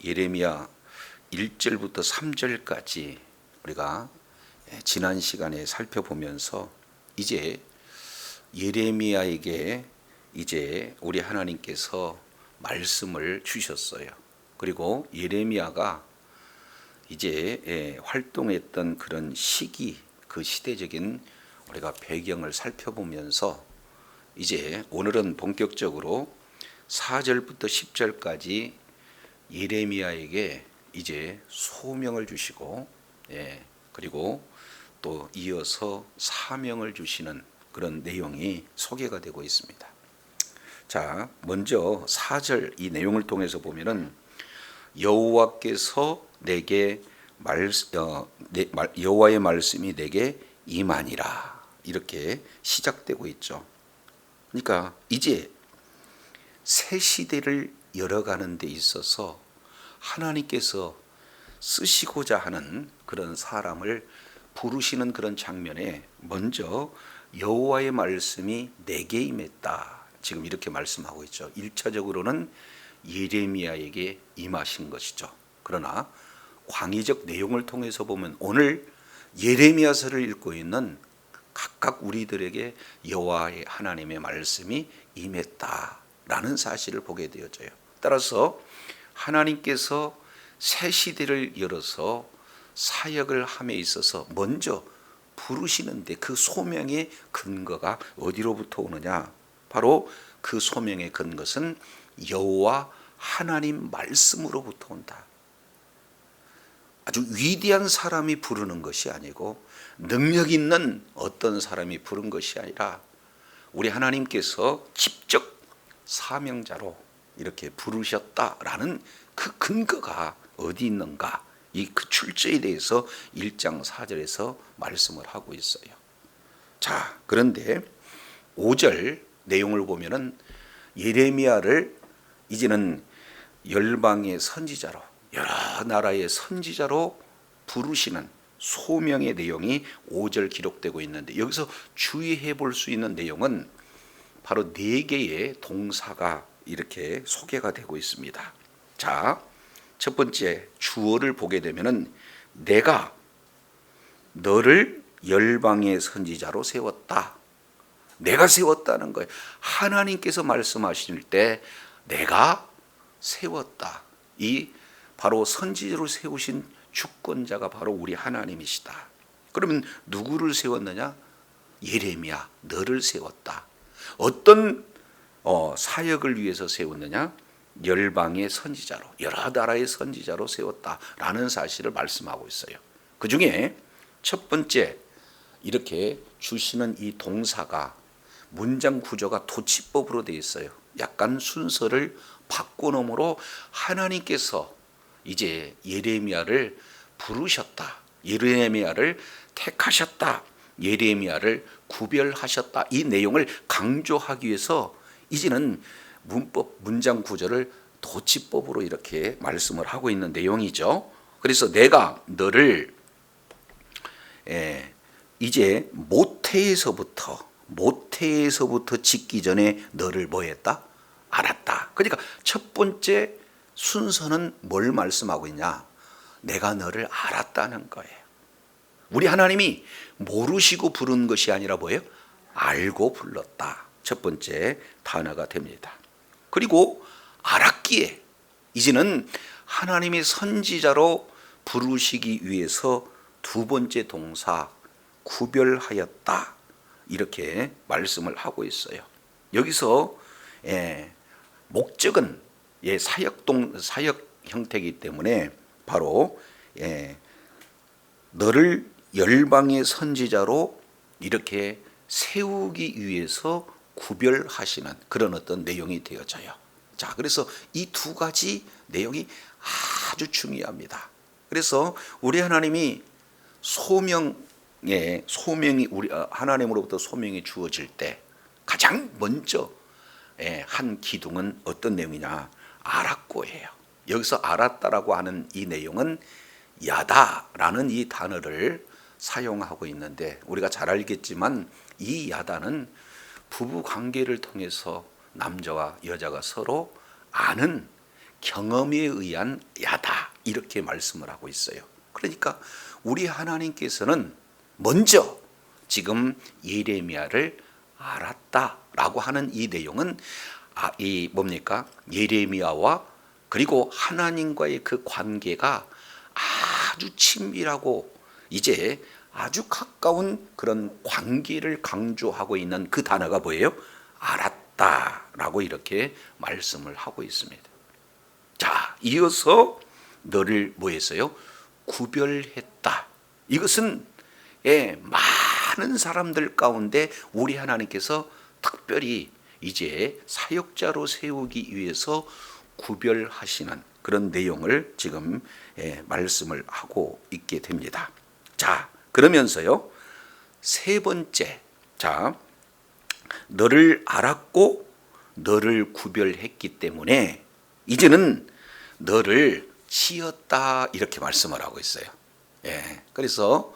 예레미야 1절부터 3절까지 우리가 지난 시간에 살펴보면서 이제 예레미야에게 이제 우리 하나님께서 말씀을 주셨어요. 그리고 예레미야가 이제 활동했던 그런 시기, 그 시대적인 우리가 배경을 살펴보면서 이제 오늘은 본격적으로 4절부터 10절까지 예레미야에게 이제 소명을 주시고 그리고 또 이어서 사명을 주시는 그런 내용이 소개가 되고 있습니다. 자, 먼저 4절 이 내용을 통해서 보면은 여호와께서 내게 여호와의 말씀이 내게 임하니라 이렇게 시작되고 있죠. 그러니까 이제 새 시대를 열어가는 데 있어서 하나님께서 쓰시고자 하는 그런 사람을 부르시는 그런 장면에 먼저 여호와의 말씀이 내게 임했다. 지금 이렇게 말씀하고 있죠. 1차적으로는 예레미야에게 임하신 것이죠. 그러나 광의적 내용을 통해서 보면 오늘 예레미야서를 읽고 있는 각각 우리들에게 여호와의 하나님의 말씀이 임했다라는 사실을 보게 되어져요. 따라서 하나님께서 새 시대를 열어서 사역을 함에 있어서 먼저 부르시는데 그 소명의 근거가 어디로부터 오느냐? 바로 그 소명의 근것은 여호와 하나님 말씀으로부터 온다. 아주 위대한 사람이 부르는 것이 아니고 능력 있는 어떤 사람이 부른 것이 아니라 우리 하나님께서 직접 사명자로 이렇게 부르셨다라는 그 근거가 어디 있는가? 이 그 출처에 대해서 1장 4절에서 말씀을 하고 있어요. 자, 그런데 5절 내용을 보면은 예레미야를 이제는 열방의 선지자로 여러 나라의 선지자로 부르시는 소명의 내용이 5절 기록되고 있는데 여기서 주의해 볼 수 있는 내용은 바로 4개의 동사가 이렇게 소개가 되고 있습니다. 자, 첫 번째 주어를 보게 되면은 내가 너를 열방의 선지자로 세웠다. 내가 세웠다는 거예요. 하나님께서 말씀하실 때 내가 세웠다. 이 바로 선지자로 세우신 주권자가 바로 우리 하나님이시다. 그러면 누구를 세웠느냐? 예레미야, 너를 세웠다. 어떤 사역을 위해서 세웠느냐? 열방의 선지자로, 여러 나라의 선지자로 세웠다라는 사실을 말씀하고 있어요. 그 중에 첫 번째 이렇게 주시는 이 동사가 문장 구조가 도치법으로 되어 있어요. 약간 순서를 바꿔놓음으로 하나님께서 이제 예레미야를 부르셨다. 예레미야를 택하셨다. 예레미야를 구별하셨다. 이 내용을 강조하기 위해서 이제는 문법, 문장 구조를 도치법으로 이렇게 말씀을 하고 있는 내용이죠. 그래서 내가 너를 이제 모태에서부터 짓기 전에 너를 뭐 했다? 알았다. 그러니까 첫 번째 순서는 뭘 말씀하고 있냐? 내가 너를 알았다는 거예요. 우리 하나님이 모르시고 부른 것이 아니라 뭐예요? 알고 불렀다. 첫 번째 단어가 됩니다. 그리고 알았기에 이제는 하나님의 선지자로 부르시기 위해서 두 번째 동사 구별하였다. 이렇게 말씀을 하고 있어요. 여기서 목적은 사역 형태이기 때문에 바로 너를 열방의 선지자로 이렇게 세우기 위해서 구별하시는 그런 어떤 내용이 되어져요. 자, 그래서 이 두 가지 내용이 아주 중요합니다. 그래서 우리 하나님이 소명이 우리 하나님으로부터 소명이 주어질 때 가장 먼저 한 기둥은 어떤 내용이냐? 알았고예요. 여기서 알았다라고 하는 이 내용은 야다라는 이 단어를 사용하고 있는데 우리가 잘 알겠지만 이 야다는 부부 관계를 통해서 남자와 여자가 서로 아는 경험에 의한 야다 이렇게 말씀을 하고 있어요. 그러니까 우리 하나님께서는 먼저 지금 예레미야를 알았다라고 하는 이 내용은 이 뭡니까? 예레미야와 그리고 하나님과의 그 관계가 아주 친밀하고 이제 아주 가까운 그런 관계를 강조하고 있는 그 단어가 뭐예요? 알았다라고 이렇게 말씀을 하고 있습니다. 자, 이어서 너를 뭐 했어요? 구별했다. 이것은 많은 사람들 가운데 우리 하나님께서 특별히 이제 사역자로 세우기 위해서 구별하시는 그런 내용을 지금 말씀을 하고 있게 됩니다. 자, 그러면서요. 세 번째. 자, 너를 알았고 너를 구별했기 때문에 이제는 너를 지었다 이렇게 말씀을 하고 있어요. 그래서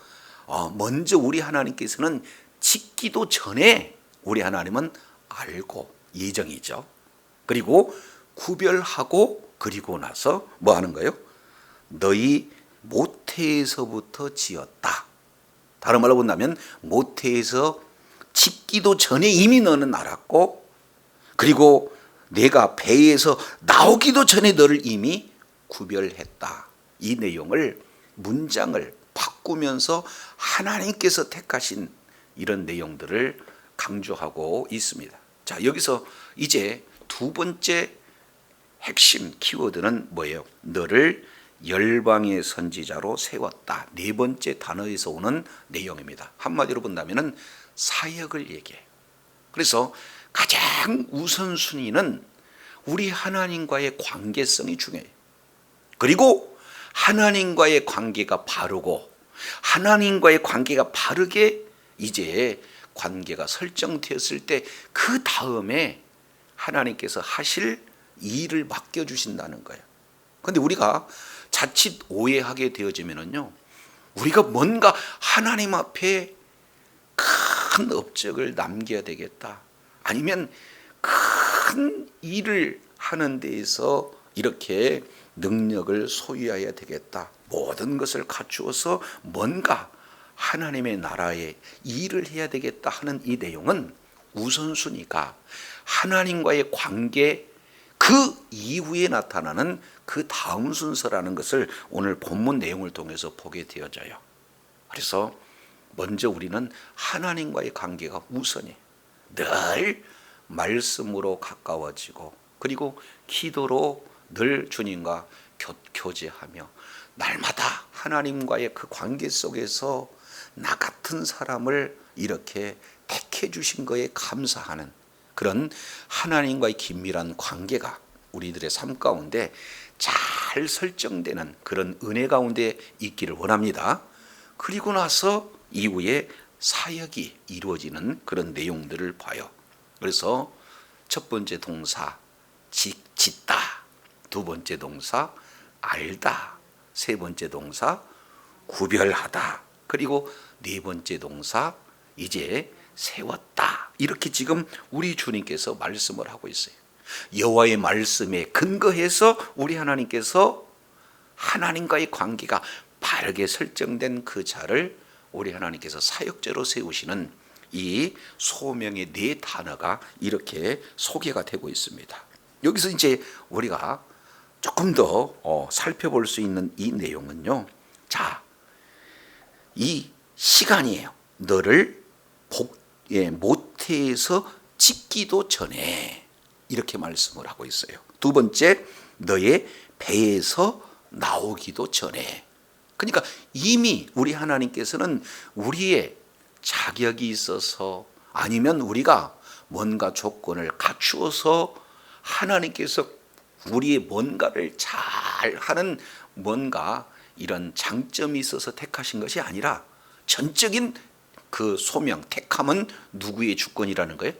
먼저 우리 하나님께서는 짓기도 전에 우리 하나님은 알고 예정이죠. 그리고 구별하고 그리고 나서 뭐 하는 거예요? 너희 모태에서부터 지었다. 다른 말로 본다면 모태에서 짓기도 전에 이미 너는 알았고 그리고 내가 배에서 나오기도 전에 너를 이미 구별했다. 이 내용을 문장을 바꾸면서 하나님께서 택하신 이런 내용들을 강조하고 있습니다. 자, 여기서 이제 두 번째 핵심 키워드는 뭐예요? 너를 열방의 선지자로 세웠다. 네 번째 단어에서 오는 내용입니다. 한마디로 본다면 사역을 얘기해요. 그래서 가장 우선순위는 우리 하나님과의 관계성이 중요해요. 그리고 하나님과의 관계가 바르고 하나님과의 관계가 바르게 이제 관계가 설정되었을 때 그 다음에 하나님께서 하실 일을 맡겨주신다는 거예요. 그런데 우리가 자칫 오해하게 되어지면요, 우리가 뭔가 하나님 앞에 큰 업적을 남겨야 되겠다. 아니면 큰 일을 하는 데에서 이렇게 능력을 소유해야 되겠다. 모든 것을 갖추어서 뭔가 하나님의 나라에 일을 해야 되겠다 하는 이 내용은 우선순위가 하나님과의 관계 그 이후에 나타나는 그 다음 순서라는 것을 오늘 본문 내용을 통해서 보게 되어져요. 그래서 먼저 우리는 하나님과의 관계가 우선이에요. 늘 말씀으로 가까워지고 그리고 기도로 늘 주님과 교제하며 날마다 하나님과의 그 관계 속에서 나 같은 사람을 이렇게 택해 주신 거에 감사하는 그런 하나님과의 긴밀한 관계가 우리들의 삶 가운데 잘 설정되는 그런 은혜 가운데 있기를 원합니다. 그리고 나서 이후에 사역이 이루어지는 그런 내용들을 봐요. 그래서 첫 번째 동사 짓다, 두 번째 동사 알다, 세 번째 동사 구별하다, 그리고 네 번째 동사 이제 세웠다. 이렇게 지금 우리 주님께서 말씀을 하고 있어요. 여호와의 말씀에 근거해서 우리 하나님께서 하나님과의 관계가 바르게 설정된 그 자를 우리 하나님께서 사역자로 세우시는 이 소명의 네 단어가 이렇게 소개가 되고 있습니다. 여기서 이제 우리가 조금 더 살펴볼 수 있는 이 내용은요. 자, 이 시간이에요. 너를 모태에서 짓기도 전에 이렇게 말씀을 하고 있어요. 두 번째, 너의 배에서 나오기도 전에. 그러니까 이미 우리 하나님께서는 우리의 자격이 있어서 아니면 우리가 뭔가 조건을 갖추어서 하나님께서 우리의 뭔가를 잘 하는 뭔가 이런 장점이 있어서 택하신 것이 아니라 전적인 그 소명, 택함은 누구의 주권이라는 거예요?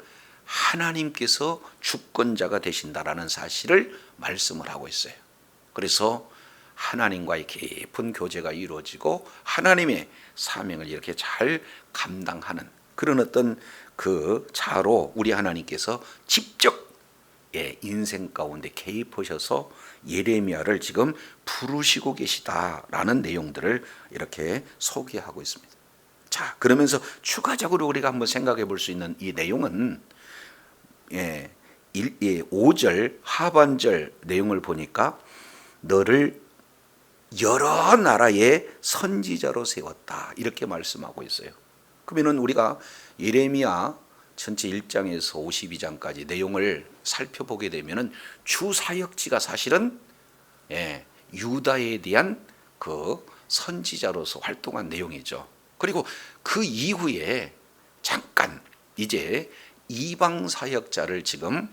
하나님께서 주권자가 되신다라는 사실을 말씀을 하고 있어요. 그래서 하나님과의 깊은 교제가 이루어지고 하나님의 사명을 이렇게 잘 감당하는 그런 어떤 그 자로 우리 하나님께서 직접 인생 가운데 개입하셔서 예레미야를 지금 부르시고 계시다라는 내용들을 이렇게 소개하고 있습니다. 자, 그러면서 추가적으로 우리가 한번 생각해 볼 수 있는 이 내용은 5절 하반절 내용을 보니까 너를 여러 나라의 선지자로 세웠다 이렇게 말씀하고 있어요. 그러면은 우리가 예레미야 전체 1장에서 52장까지 내용을 살펴보게 되면은 주 사역지가 사실은 유다에 대한 그 선지자로서 활동한 내용이죠. 그리고 그 이후에 잠깐 이제 이방 사역자를 지금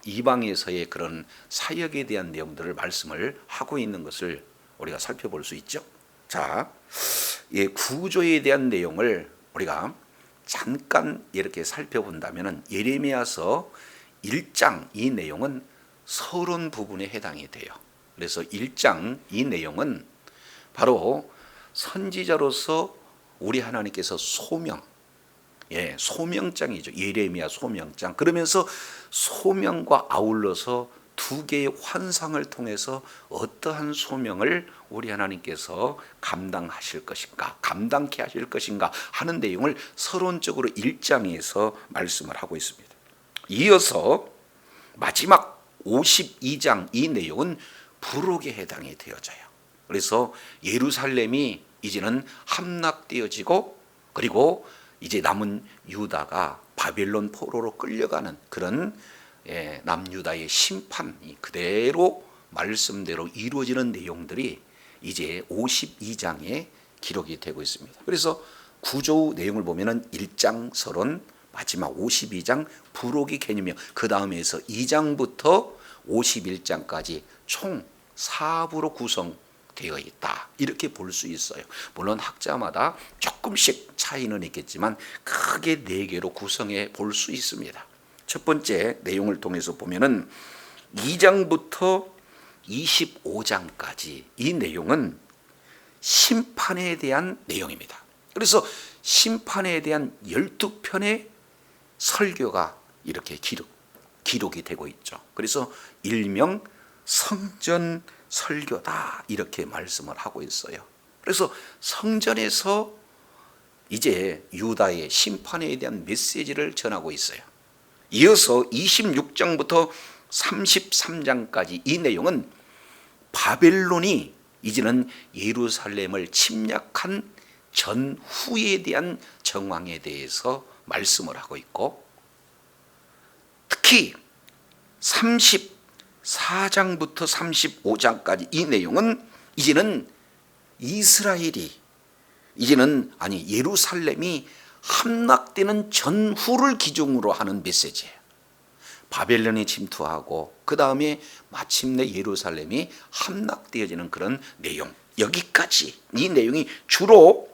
이방에서의 그런 사역에 대한 내용들을 말씀을 하고 있는 것을 우리가 살펴볼 수 있죠. 자, 구조에 대한 내용을 우리가 잠깐 이렇게 살펴본다면 예레미야서 1장 이 내용은 서론 부분에 해당이 돼요. 그래서 1장 이 내용은 바로 선지자로서 우리 하나님께서 소명장이죠. 예레미야 소명장. 그러면서 소명과 아울러서 두 개의 환상을 통해서 어떠한 소명을 우리 하나님께서 감당하실 것인가, 감당케 하실 것인가 하는 내용을 서론적으로 1장에서 말씀을 하고 있습니다. 이어서 마지막 52장 이 내용은 부록에 해당이 되어져요. 그래서 예루살렘이 이제는 함락되어지고 그리고 이제 남은 유다가 바벨론 포로로 끌려가는 그런 남유다의 심판이 그대로 말씀대로 이루어지는 내용들이 이제 52장에 기록이 되고 있습니다. 그래서 구조 내용을 보면은 1장 서론, 마지막 52장 부록의 개념이요. 그 다음에서 2장부터 51장까지 총 4부로 구성되어 있다. 이렇게 볼 수 있어요. 물론 학자마다 조금씩 차이는 있겠지만 크게 4개로 구성해 볼 수 있습니다. 첫 번째 내용을 통해서 보면은 2장부터 25장까지 이 내용은 심판에 대한 내용입니다. 그래서 심판에 대한 12편의 설교가 이렇게 기록이 되고 있죠. 그래서 일명 성전 설교다 이렇게 말씀을 하고 있어요. 그래서 성전에서 이제 유다의 심판에 대한 메시지를 전하고 있어요. 이어서 26장부터 33장까지 이 내용은 바벨론이 이제는 예루살렘을 침략한 전후에 대한 정황에 대해서 말씀을 하고 있고, 특히 34장부터 35장까지 이 내용은 이제는 예루살렘이 함락되는 전후를 기준으로 하는 메시지예요. 바벨론이 침투하고 그 다음에 마침내 예루살렘이 함락되어지는 그런 내용, 여기까지 이 내용이 주로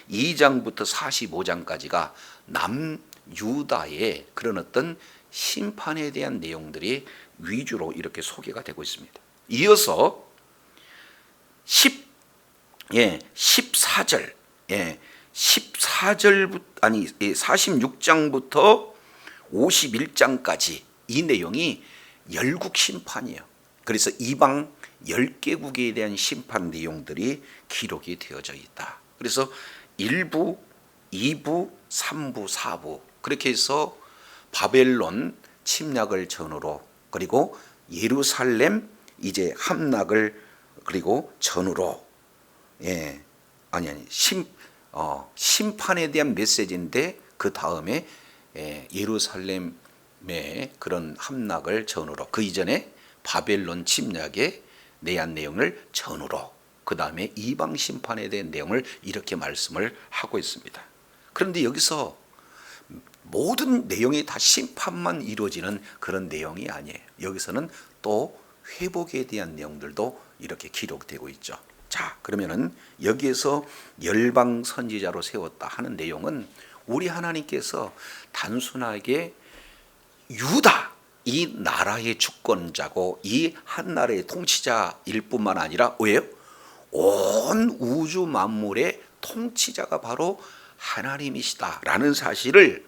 2장부터 45장까지가 남유다의 그런 어떤 심판에 대한 내용들이 위주로 이렇게 소개가 되고 있습니다. 이어서 46장부터 51장까지 이 내용이 열국 심판이에요. 그래서 이방 10개국에 대한 심판 내용들이 기록이 되어져 있다. 그래서 1부, 2부, 3부, 4부 그렇게 해서 바벨론 침략을 전후로 그리고 예루살렘 이제 함락을 그리고 전후로 심판에 대한 메시지인데 그 다음에 예루살렘의 그런 함락을 전후로 그 이전에 바벨론 침략에 대한 내용을 전후로 그 다음에 이방 심판에 대한 내용을 이렇게 말씀을 하고 있습니다. 그런데 여기서 모든 내용이 다 심판만 이루어지는 그런 내용이 아니에요. 여기서는 또 회복에 대한 내용들도 이렇게 기록되고 있죠. 자, 그러면은 여기에서 열방 선지자로 세웠다 하는 내용은 우리 하나님께서 단순하게 유다 이 나라의 주권자고 이 한 나라의 통치자일 뿐만 아니라 왜요? 온 우주 만물의 통치자가 바로 하나님이시다라는 사실을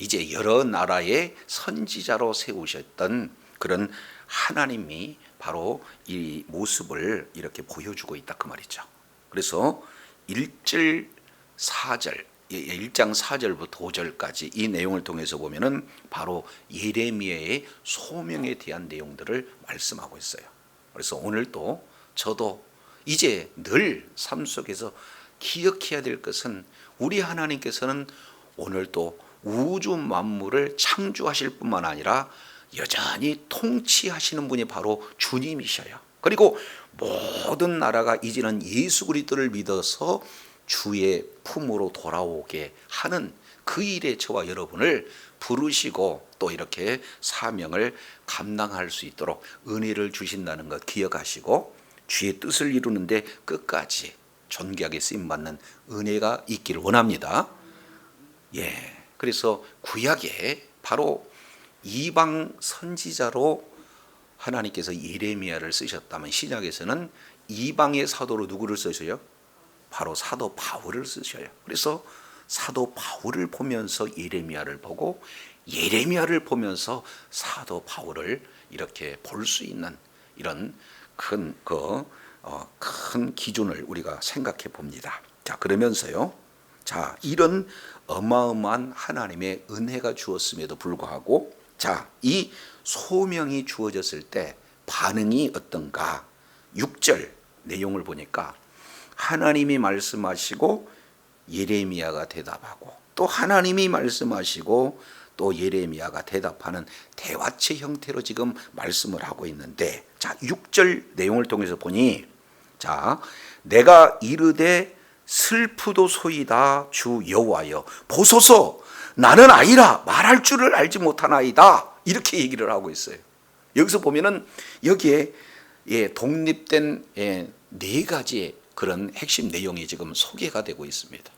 이제 여러 나라의 선지자로 세우셨던 그런 하나님이 바로 이 모습을 이렇게 보여주고 있다 그 말이죠. 그래서 1절 4절 1장 4절부터 5절까지 이 내용을 통해서 보면은 바로 예레미야의 소명에 대한 내용들을 말씀하고 있어요. 그래서 오늘도 저도 이제 늘 삶 속에서 기억해야 될 것은 우리 하나님께서는 오늘도 우주 만물을 창조하실 뿐만 아니라 여전히 통치하시는 분이 바로 주님이셔요. 그리고 모든 나라가 이제는 예수 그리스도를 믿어서 주의 품으로 돌아오게 하는 그 일에 저와 여러분을 부르시고 또 이렇게 사명을 감당할 수 있도록 은혜를 주신다는 것 기억하시고 주의 뜻을 이루는데 끝까지 존귀하게 쓰임받는 은혜가 있기를 원합니다. 그래서 구약에 바로 이방 선지자로 하나님께서 예레미야를 쓰셨다면 신약에서는 이방의 사도로 누구를 쓰셔요? 바로 사도 바울을 쓰셔요. 그래서 사도 바울을 보면서 예레미야를 보고 예레미야를 보면서 사도 바울을 이렇게 볼 수 있는 이런 큰 기준을 우리가 생각해 봅니다. 자, 그러면서요. 자, 이런 어마어마한 하나님의 은혜가 주었음에도 불구하고 자, 이 소명이 주어졌을 때 반응이 어떤가? 6절 내용을 보니까 하나님이 말씀하시고 예레미야가 대답하고 또 하나님이 말씀하시고 또 예레미야가 대답하는 대화체 형태로 지금 말씀을 하고 있는데 자, 6절 내용을 통해서 보니 자, 내가 이르되 슬프도소이다 주 여호와여 보소서 나는 아이라 말할 줄을 알지 못하나이다 이렇게 얘기를 하고 있어요. 여기서 보면은 여기에 독립된 네 가지의 그런 핵심 내용이 지금 소개가 되고 있습니다.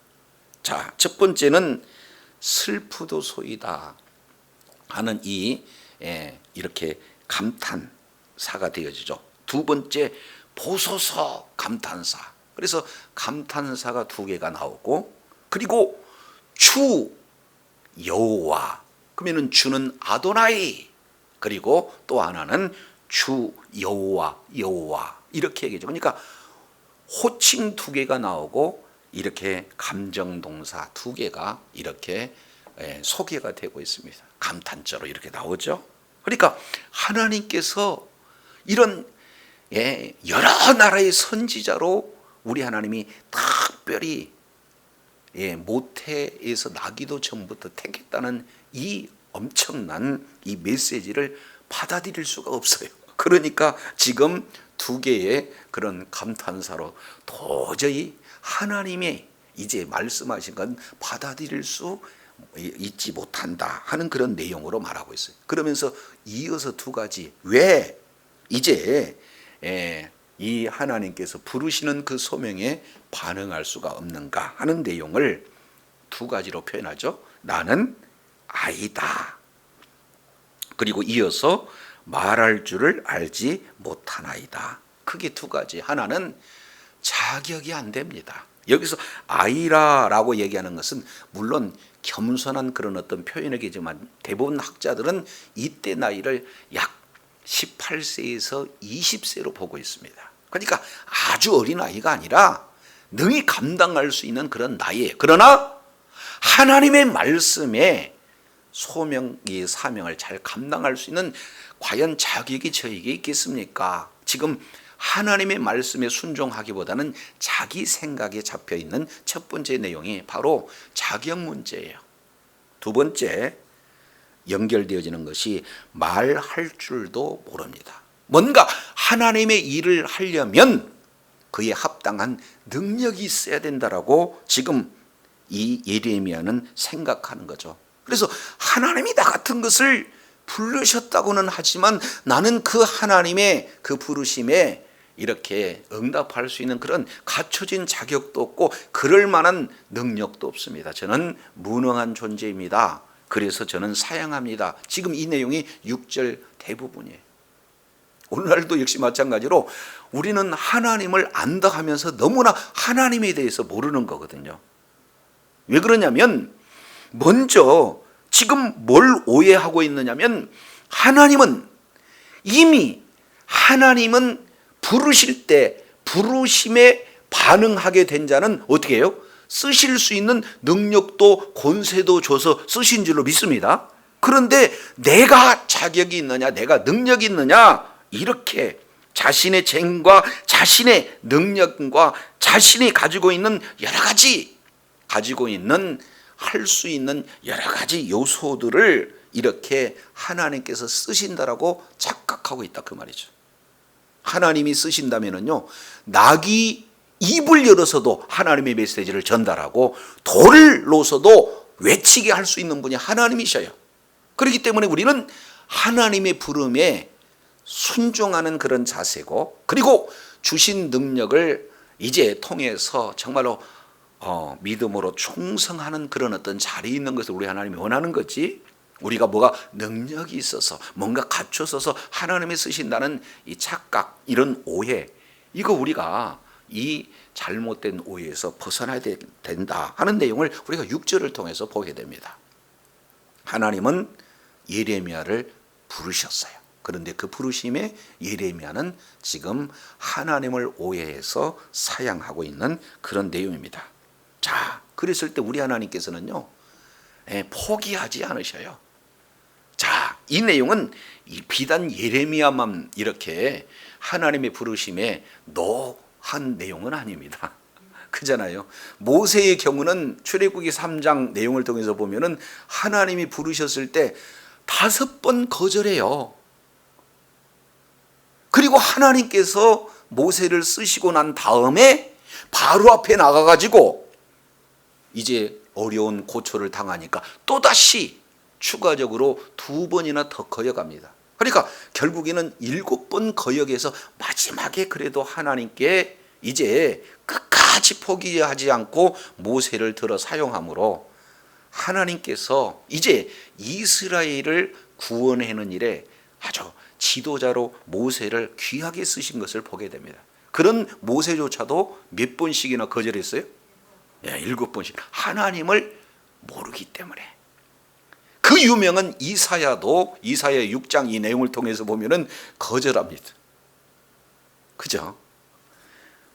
자, 첫 번째는 슬프도소이다 하는 이렇게 감탄사가 되어지죠. 두 번째 보소서 감탄사. 그래서 감탄사가 두 개가 나오고 그리고 주 여호와 그러면은 주는 아도나이 그리고 또 하나는 주 여호와 이렇게 얘기죠. 그러니까 호칭 두 개가 나오고 이렇게 감정동사 두 개가 이렇게 소개가 되고 있습니다. 감탄자로 이렇게 나오죠. 그러니까 하나님께서 이런 여러 나라의 선지자로 우리 하나님이 특별히 모태에서 나기도 전부터 택했다는 이 엄청난 이 메시지를 받아들일 수가 없어요. 그러니까 지금 두 개의 그런 감탄사로 도저히 하나님의 이제 말씀하신 건 받아들일 수 있지 못한다 하는 그런 내용으로 말하고 있어요. 그러면서 이어서 두 가지 왜 이제 이 하나님께서 부르시는 그 소명에 반응할 수가 없는가 하는 내용을 두 가지로 표현하죠. 나는 아이다. 그리고 이어서 말할 줄을 알지 못하나이다. 크게 두 가지. 하나는 자격이 안 됩니다. 여기서 아이라라고 얘기하는 것은 물론 겸손한 그런 어떤 표현이겠지만 대부분 학자들은 이때 나이를 약 18세에서 20세로 보고 있습니다. 그러니까 아주 어린 아이가 아니라 능히 감당할 수 있는 그런 나이에 그러나 하나님의 말씀에 소명의 사명을 잘 감당할 수 있는 과연 자격이 저에게 있겠습니까? 지금 하나님의 말씀에 순종하기보다는 자기 생각에 잡혀있는 첫 번째 내용이 바로 자격 문제예요. 두 번째 연결되어지는 것이 말할 줄도 모릅니다. 뭔가 하나님의 일을 하려면 그에 합당한 능력이 있어야 된다라고 지금 이 예레미야는 생각하는 거죠. 그래서 하나님이 나 같은 것을 부르셨다고는 하지만 나는 그 하나님의 그 부르심에 이렇게 응답할 수 있는 그런 갖춰진 자격도 없고 그럴 만한 능력도 없습니다. 저는 무능한 존재입니다. 그래서 저는 사양합니다. 지금 이 내용이 6절 대부분이에요. 오늘날도 역시 마찬가지로 우리는 하나님을 안다 하면서 너무나 하나님에 대해서 모르는 거거든요. 왜 그러냐면 먼저 지금 뭘 오해하고 있느냐면 하나님은 부르실 때 부르심에 반응하게 된 자는 어떻게 해요? 쓰실 수 있는 능력도 권세도 줘서 쓰신 줄로 믿습니다. 그런데 내가 자격이 있느냐, 내가 능력이 있느냐, 이렇게 자신의 쟁과 자신의 능력과 자신이 가지고 있는 여러 가지 할 수 있는 여러 가지 요소들을 이렇게 하나님께서 쓰신다라고 착각하고 있다 그 말이죠. 하나님이 쓰신다면은요, 낙이 입을 열어서도 하나님의 메시지를 전달하고 돌을 놓아서도 외치게 할 수 있는 분이 하나님이셔요. 그렇기 때문에 우리는 하나님의 부름에 순종하는 그런 자세고, 그리고 주신 능력을 이제 통해서 정말로 믿음으로 충성하는 그런 어떤 자리에 있는 것을 우리 하나님이 원하는 거지, 우리가 뭐가 능력이 있어서 뭔가 갖춰서서 하나님이 쓰신다는 이 착각, 이런 오해, 이거 우리가 이 잘못된 오해에서 벗어나야 된다 하는 내용을 우리가 6절을 통해서 보게 됩니다. 하나님은 예레미야를 부르셨어요. 그런데 그 부르심에 예레미야는 지금 하나님을 오해해서 사양하고 있는 그런 내용입니다. 자, 그랬을 때 우리 하나님께서는요, 포기하지 않으셔요. 자, 이 내용은 비단 예레미야만 이렇게 하나님의 부르심에 노한 내용은 아닙니다. 그잖아요. 모세의 경우는 출애굽기 3장 내용을 통해서 보면은 하나님이 부르셨을 때 5번 거절해요. 그리고 하나님께서 모세를 쓰시고 난 다음에 바로 앞에 나가가지고 이제 어려운 고초를 당하니까 또다시 추가적으로 2번이나 더 거역합니다. 그러니까 결국에는 7번 거역해서 마지막에 그래도 하나님께 이제 끝까지 포기하지 않고 모세를 들어 사용함으로 하나님께서 이제 이스라엘을 구원하는 일에 아주 지도자로 모세를 귀하게 쓰신 것을 보게 됩니다. 그런 모세조차도 몇 번씩이나 거절했어요? 7번씩. 하나님을 모르기 때문에. 그 유명한 이사야도 이사야 6장 이 내용을 통해서 보면은 거절합니다. 그죠?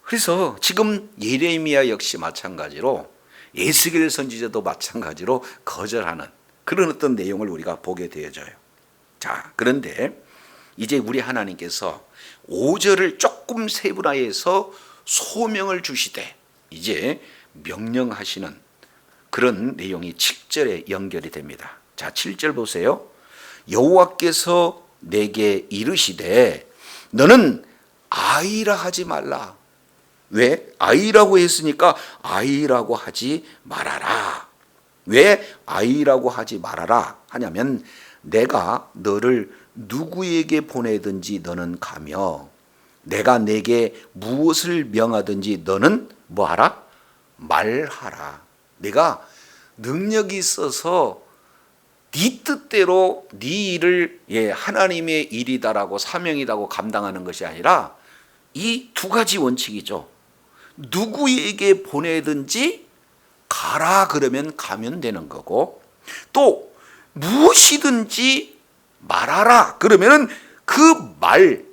그래서 지금 예레미야 역시 마찬가지로, 에스겔 선지자도 마찬가지로 거절하는 그런 어떤 내용을 우리가 보게 되어져요. 자, 그런데 이제 우리 하나님께서 5절을 조금 세분화해서 소명을 주시되 이제 명령하시는 그런 내용이 7절에 연결이 됩니다. 자, 7절 보세요. 여호와께서 내게 이르시되 너는 아이라 하지 말라. 왜? 아이라고 했으니까 아이라고 하지 말아라. 왜 아이라고 하지 말아라 하냐면, 내가 너를 누구에게 보내든지 너는 가며 내가 내게 무엇을 명하든지 너는 뭐하라? 말하라. 내가 능력이 있어서 네 뜻대로 네 일을 하나님의 일이다라고 사명이라고 감당하는 것이 아니라 이 2가지 원칙이죠. 누구에게 보내든지 가라 그러면 가면 되는 거고, 또 무엇이든지 말하라 그러면은 그 말,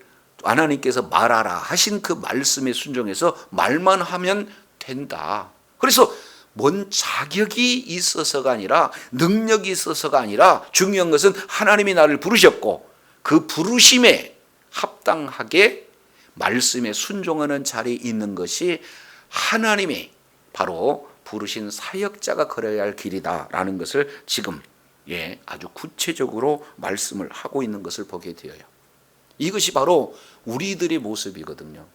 하나님께서 말하라 하신 그 말씀에 순종해서 말만 하면 된다. 그래서 뭔 자격이 있어서가 아니라, 능력이 있어서가 아니라, 중요한 것은 하나님이 나를 부르셨고 그 부르심에 합당하게 말씀에 순종하는 자리에 있는 것이 하나님이 바로 부르신 사역자가 걸어야 할 길이다라는 것을 지금 아주 구체적으로 말씀을 하고 있는 것을 보게 되어요. 이것이 바로 우리들의 모습이거든요.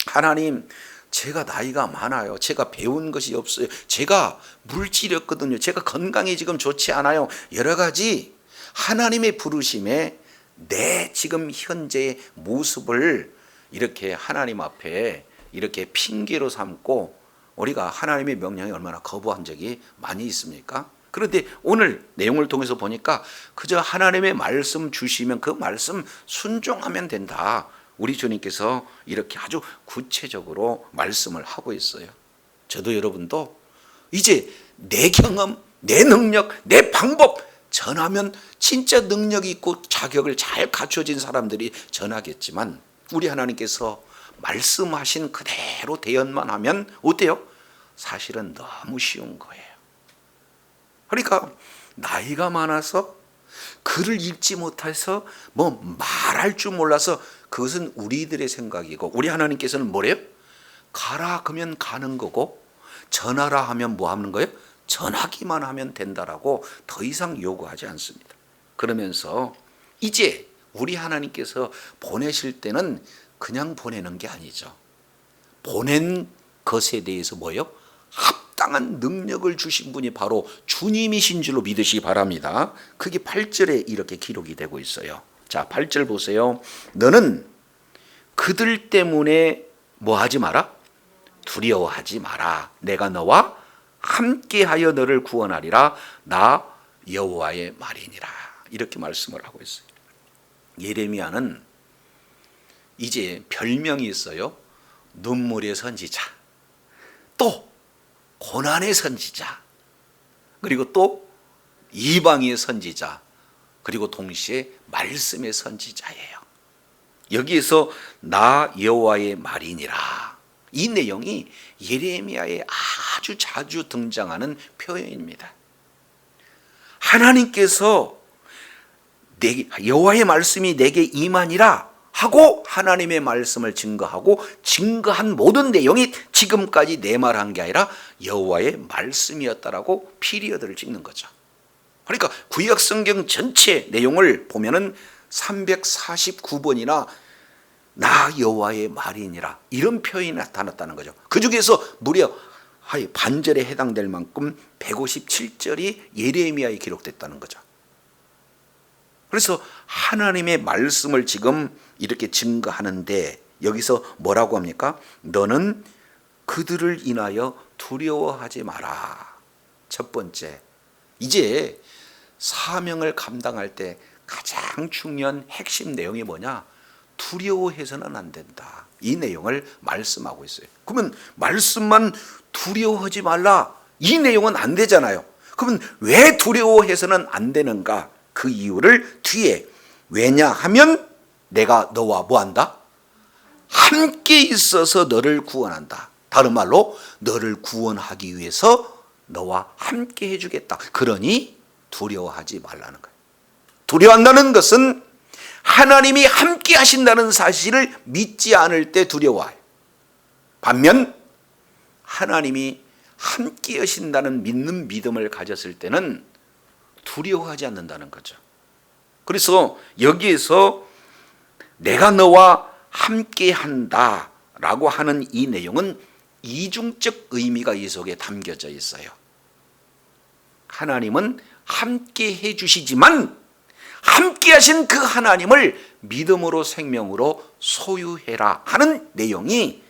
하나님, 제가 나이가 많아요. 제가 배운 것이 없어요. 제가 물질이었거든요. 제가 건강이 지금 좋지 않아요. 여러 가지 하나님의 부르심에 내 지금 현재의 모습을 이렇게 하나님 앞에 이렇게 핑계로 삼고 우리가 하나님의 명령에 얼마나 거부한 적이 많이 있습니까? 그런데 오늘 내용을 통해서 보니까 그저 하나님의 말씀 주시면 그 말씀 순종하면 된다. 우리 주님께서 이렇게 아주 구체적으로 말씀을 하고 있어요. 저도 여러분도 이제 내 경험, 내 능력, 내 방법 전하면 진짜 능력이 있고 자격을 잘 갖춰진 사람들이 전하겠지만 우리 하나님께서 말씀하신 그대로 대연만 하면 어때요? 사실은 너무 쉬운 거예요. 그러니까 나이가 많아서 글을 읽지 못해서 뭐 말할 줄 몰라서 그것은 우리들의 생각이고 우리 하나님께서는 뭐래요? 가라 그러면 가는 거고 전하라 하면 뭐 하는 거예요? 전하기만 하면 된다라고 더 이상 요구하지 않습니다. 그러면서 이제 우리 하나님께서 보내실 때는 그냥 보내는 게 아니죠. 보낸 것에 대해서 뭐예요? 합당한 능력을 주신 분이 바로 주님이신 줄로 믿으시기 바랍니다. 그게 8절에 이렇게 기록이 되고 있어요. 자, 8절 보세요. 너는 그들 때문에 뭐 하지 마라? 두려워하지 마라. 내가 너와 함께하여 너를 구원하리라. 나 여호와의 말이니라. 이렇게 말씀을 하고 있어요. 예레미야는 이제 별명이 있어요. 눈물의 선지자, 또 고난의 선지자, 그리고 또 이방의 선지자, 그리고 동시에 말씀의 선지자예요. 여기에서 나 여호와의 말이니라. 이 내용이 예레미야에 아주 자주 등장하는 표현입니다. 하나님께서 여호와의 말씀이 내게 임하니라 하고 하나님의 말씀을 증거하고 증거한 모든 내용이 지금까지 내 말한 게 아니라 여호와의 말씀이었다라고 피리어드를 찍는 거죠. 그러니까 구약 성경 전체 내용을 보면은 349번이나 나 여호와의 말이니라 이런 표현이 나타났다는 거죠. 그 중에서 무려 반절에 해당될 만큼 157절이 예레미야에 기록됐다는 거죠. 그래서 하나님의 말씀을 지금 이렇게 증거하는데 여기서 뭐라고 합니까? 너는 그들을 인하여 두려워하지 마라. 첫 번째, 이제 사명을 감당할 때 가장 중요한 핵심 내용이 뭐냐? 두려워해서는 안 된다. 이 내용을 말씀하고 있어요. 그러면 말씀만 두려워하지 말라. 이 내용은 안 되잖아요. 그러면 왜 두려워해서는 안 되는가? 그 이유를 뒤에 왜냐하면 내가 너와 뭐한다? 함께 있어서 너를 구원한다. 다른 말로 너를 구원하기 위해서 너와 함께 해주겠다. 그러니 두려워하지 말라는 거예요. 두려워한다는 것은 하나님이 함께 하신다는 사실을 믿지 않을 때 두려워해요. 반면 하나님이 함께 하신다는 믿는 믿음을 가졌을 때는 두려워하지 않는다는 거죠. 그래서 여기에서 내가 너와 함께 한다 라고 하는 이 내용은 이중적 의미가 이 속에 담겨져 있어요. 하나님은 함께 해주시지만 함께 하신 그 하나님을 믿음으로 생명으로 소유해라 하는 내용이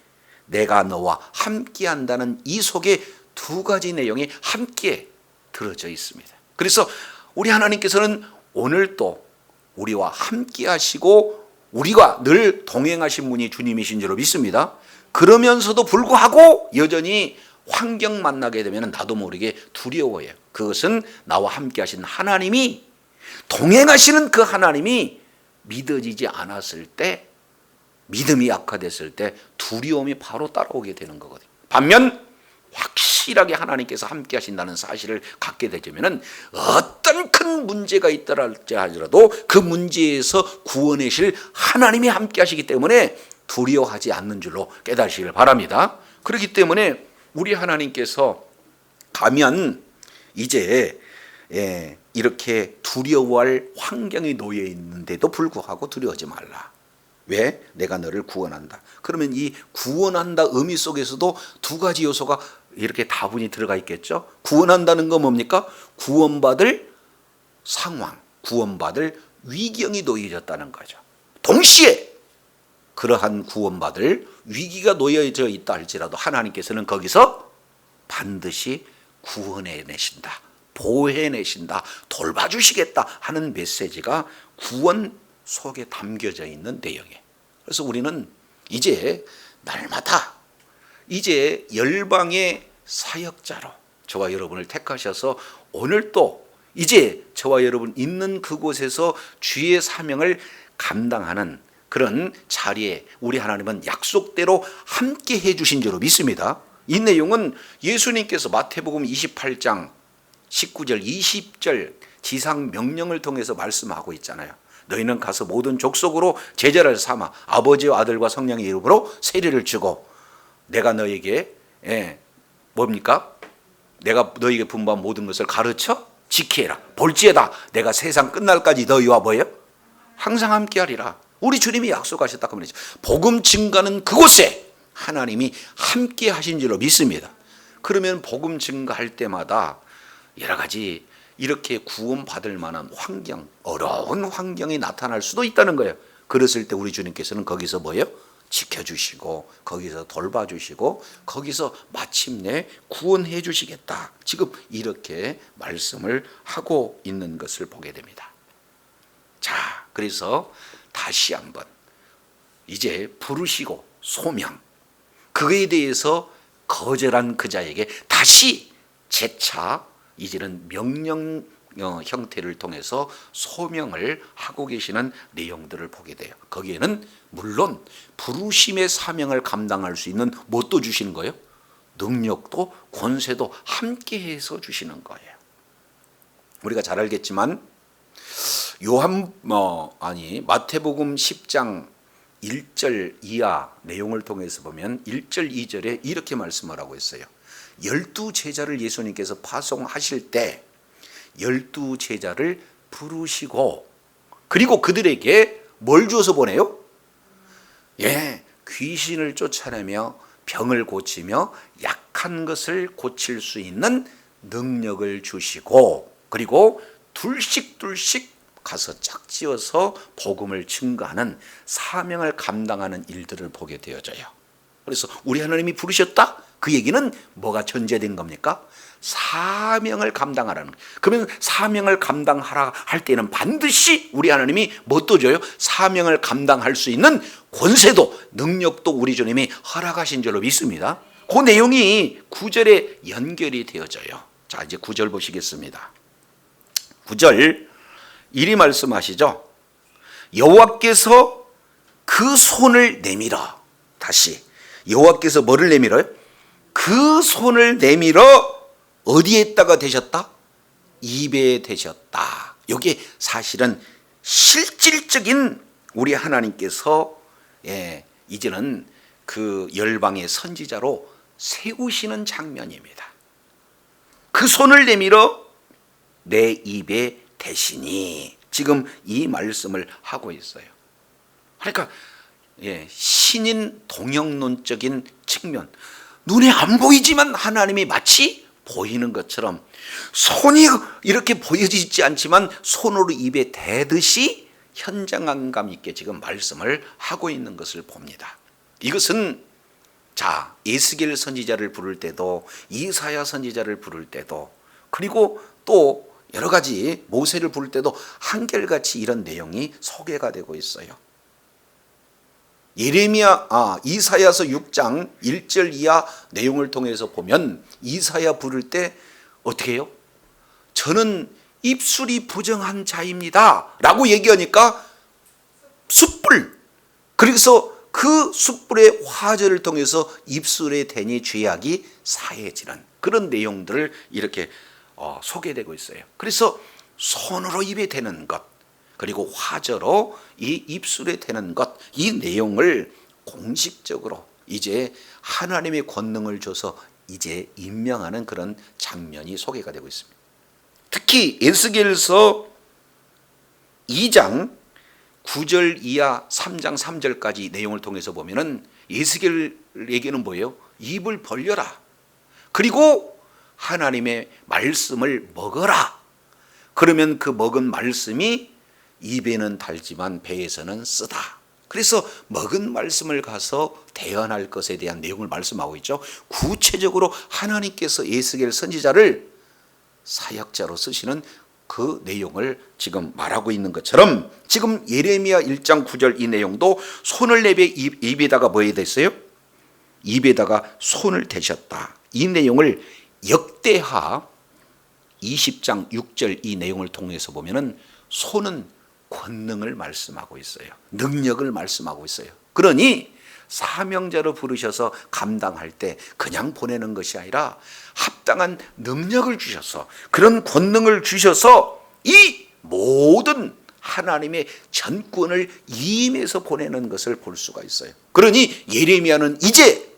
내가 너와 함께 한다는 이 속에 두 가지 내용이 함께 들어져 있습니다. 그래서 우리 하나님께서는 오늘도 우리와 함께 하시고 우리가 늘 동행하신 분이 주님이신 줄로 믿습니다. 그러면서도 불구하고 여전히 환경 만나게 되면 나도 모르게 두려워해요. 그것은 나와 함께 하신 하나님이 동행하시는 그 하나님이 믿어지지 않았을 때, 믿음이 약화됐을 때 두려움이 바로 따라오게 되는 거거든요. 반면 확실하게 하나님께서 함께 하신다는 사실을 갖게 되면 어떤 큰 문제가 있더랄지 하더라도 그 문제에서 구원하실 하나님이 함께 하시기 때문에 두려워하지 않는 줄로 깨달으시길 바랍니다. 그렇기 때문에 우리 하나님께서 가면 이제 이렇게 두려워할 환경에 놓여 있는데도 불구하고 두려워하지 말라. 왜? 내가 너를 구원한다. 그러면 이 구원한다 의미 속에서도 두 가지 요소가 이렇게 다분히 들어가 있겠죠. 구원한다는 건 뭡니까? 구원받을 상황, 구원받을 위경이 놓여졌다는 거죠. 동시에 그러한 구원받을 위기가 놓여져 있다 할지라도 하나님께서는 거기서 반드시 구원해내신다, 보호해내신다, 돌봐주시겠다 하는 메시지가 구원 속에 담겨져 있는 내용이에요. 그래서 우리는 이제 날마다 이제 열방의 사역자로 저와 여러분을 택하셔서 오늘 또 이제 저와 여러분 있는 그곳에서 주의 사명을 감당하는 그런 자리에 우리 하나님은 약속대로 함께 해주신 줄로 믿습니다. 이 내용은 예수님께서 마태복음 28장 19절 20절 지상 명령을 통해서 말씀하고 있잖아요. 너희는 가서 모든 족속으로 제자를 삼아 아버지와 아들과 성령의 이름으로 세례를 주고 내가 너에게 뭡니까? 내가 너에게 분부한 모든 것을 가르쳐 지키라. 볼지에다 내가 세상 끝날까지 너희와 뭐예요? 항상 함께하리라. 우리 주님이 약속하셨다 그 말이죠. 복음 증가는 그곳에 하나님이 함께 하신 줄로 믿습니다. 그러면 복음 증가할 때마다 여러 가지 이렇게 구원받을 만한 환경, 어려운 환경이 나타날 수도 있다는 거예요. 그랬을 때 우리 주님께서는 거기서 뭐예요? 지켜주시고 거기서 돌봐주시고 거기서 마침내 구원해 주시겠다. 지금 이렇게 말씀을 하고 있는 것을 보게 됩니다. 자, 그래서 다시 한번 이제 부르시고 소명, 그거에 대해서 거절한 그 자에게 다시 재차 이제는 명령 형태를 통해서 소명을 하고 계시는 내용들을 보게 돼요. 거기에는 물론 부르심의 사명을 감당할 수 있는 뭣도 주시는 거예요? 능력도 권세도 함께해서 주시는 거예요. 우리가 잘 알겠지만 마태복음 10장 1절 이하 내용을 통해서 보면 1절 2절에 이렇게 말씀을 하고 있어요. 12제자를 예수님께서 파송하실 때 12제자를 부르시고 그리고 그들에게 뭘 주어서 보내요? 귀신을 쫓아내며 병을 고치며 약한 것을 고칠 수 있는 능력을 주시고 그리고 둘씩 가서 짝지어서 복음을 증거하는 사명을 감당하는 일들을 보게 되어져요. 그래서 우리 하나님이 부르셨다? 그 얘기는 뭐가 전제된 겁니까? 사명을 감당하라는 거예요. 그러면 사명을 감당하라 할 때는 반드시 우리 하나님이 뭣도 줘요? 사명을 감당할 수 있는 권세도 능력도 우리 주님이 허락하신 줄로 믿습니다. 그 내용이 9절에 연결이 되어져요. 자, 이제 9절 보시겠습니다. 9절 이리 말씀하시죠. 여호와께서 그 손을 내밀어. 다시 여호와께서 뭐를 내밀어요? 그 손을 내밀어 어디에다가 대셨다? 입에 대셨다. 이게 사실은 실질적인 우리 하나님께서 이제는 그 열방의 선지자로 세우시는 장면입니다. 그 손을 내밀어 내 입에 대시니 지금 이 말씀을 하고 있어요. 그러니까 신인 동영론적인 측면, 눈에 안 보이지만 하나님이 마치 보이는 것처럼 손이 이렇게 보여지지 않지만 손으로 입에 대듯이 현장감 있게 지금 말씀을 하고 있는 것을 봅니다. 이것은 에스겔 선지자를 부를 때도 이사야 선지자를 부를 때도 그리고 또 여러 가지 모세를 부를 때도 한결같이 이런 내용이 소개가 되고 있어요. 이사야서 6장 1절 이하 내용을 통해서 보면 이사야 부를 때 어떻게 해요? 저는 입술이 부정한 자입니다 라고 얘기하니까 숯불, 그래서 그 숯불의 화절을 통해서 입술에 대니 죄악이 사해지는 그런 내용들을 이렇게 소개되고 있어요. 그래서 손으로 입에 대는 것 그리고 화저로 이 입술에 대는 것, 이 내용을 공식적으로 이제 하나님의 권능을 줘서 이제 임명하는 그런 장면이 소개가 되고 있습니다. 특히 에스겔서 2장 9절 이하 3장 3절까지 내용을 통해서 보면은 에스겔에게는 뭐예요? 입을 벌려라. 그리고 하나님의 말씀을 먹어라. 그러면 그 먹은 말씀이 입에는 달지만 배에서는 쓰다. 그래서 먹은 말씀을 가서 대언할 것에 대한 내용을 말씀하고 있죠. 구체적으로 하나님께서 에스겔 선지자를 사역자로 쓰시는 그 내용을 지금 말하고 있는 것처럼 지금 예레미야 1장 9절 이 내용도 손을 내배 입에다가 뭐 해야 됐어요? 입에다가 손을 대셨다. 이 내용을 역대하 20장 6절 이 내용을 통해서 보면은 손은 권능을 말씀하고 있어요. 능력을 말씀하고 있어요. 그러니 사명자로 부르셔서 감당할 때 그냥 보내는 것이 아니라 합당한 능력을 주셔서 그런 권능을 주셔서 이 모든 하나님의 전권을 임해서 보내는 것을 볼 수가 있어요. 그러니 예레미야는 이제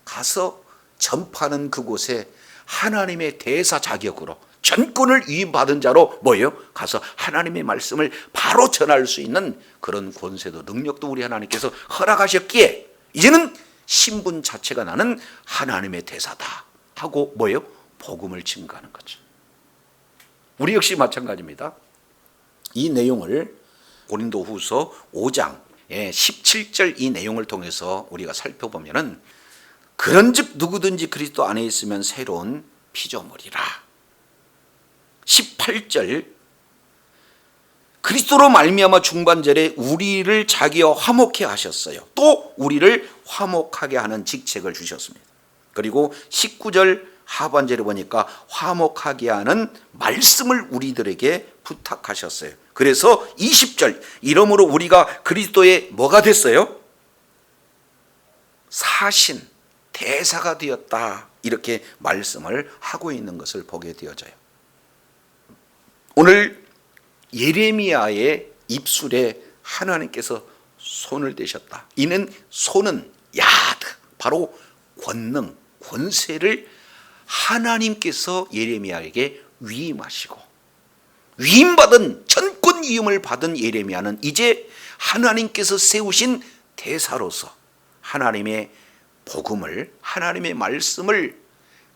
가서 전파하는 그곳에 하나님의 대사 자격으로 전권을 위임받은 자로 뭐예요? 가서 하나님의 말씀을 바로 전할 수 있는 그런 권세도 능력도 우리 하나님께서 허락하셨기에 이제는 신분 자체가 나는 하나님의 대사다 하고 뭐예요? 복음을 증거하는 거죠. 우리 역시 마찬가지입니다. 이 내용을 고린도후서 5장 17절 이 내용을 통해서 우리가 살펴보면은 그런즉 누구든지 그리스도 안에 있으면 새로운 피조물이라. 18절 그리스도로 말미암아 중반절에 우리를 자기와 화목케 하셨어요. 또 우리를 화목하게 하는 직책을 주셨습니다. 그리고 19절 하반절에 보니까 화목하게 하는 말씀을 우리들에게 부탁하셨어요. 그래서 20절 이러므로 우리가 그리스도의 뭐가 됐어요? 사신, 대사가 되었다. 이렇게 말씀을 하고 있는 것을 보게 되어져요. 오늘 예레미야의 입술에 하나님께서 손을 대셨다. 이는 손은 야드, 바로 권능, 권세를 하나님께서 예레미야에게 위임하시고 위임받은 전권 위임을 받은 예레미야는 이제 하나님께서 세우신 대사로서 하나님의 복음을 하나님의 말씀을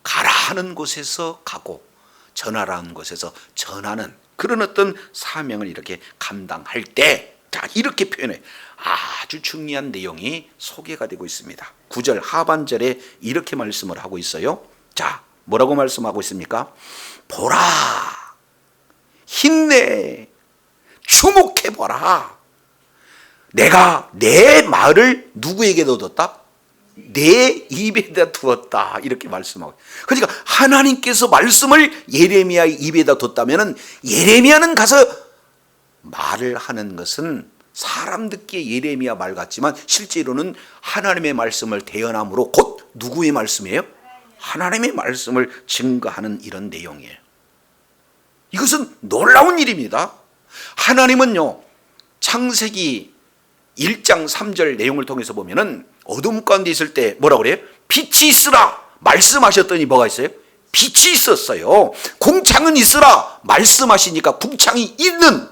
가라 하는 곳에서 가고 전하라 하는 곳에서 전하는 그런 어떤 사명을 이렇게 감당할 때 자, 이렇게 표현해 아주 중요한 내용이 소개가 되고 있습니다. 9절 하반절에 이렇게 말씀을 하고 있어요. 자, 뭐라고 말씀하고 있습니까? 보라, 힘내, 주목해보라. 내가 내 말을 누구에게 뒀다? 내 입에다 두었다. 이렇게 말씀하고. 그러니까 하나님께서 말씀을 예레미야의 입에다 뒀다면 예레미야는 가서 말을 하는 것은 사람 듣기에 예레미야 말 같지만 실제로는 하나님의 말씀을 대언함으로 곧 누구의 말씀이에요? 하나님의 말씀을 증거하는 이런 내용이에요. 이것은 놀라운 일입니다. 하나님은요, 창세기 1장 3절 내용을 통해서 보면은 어둠 가운데 있을 때 뭐라고 그래요? 빛이 있으라 말씀하셨더니 뭐가 있어요? 빛이 있었어요. 궁창은 있으라 말씀하시니까 궁창이 있는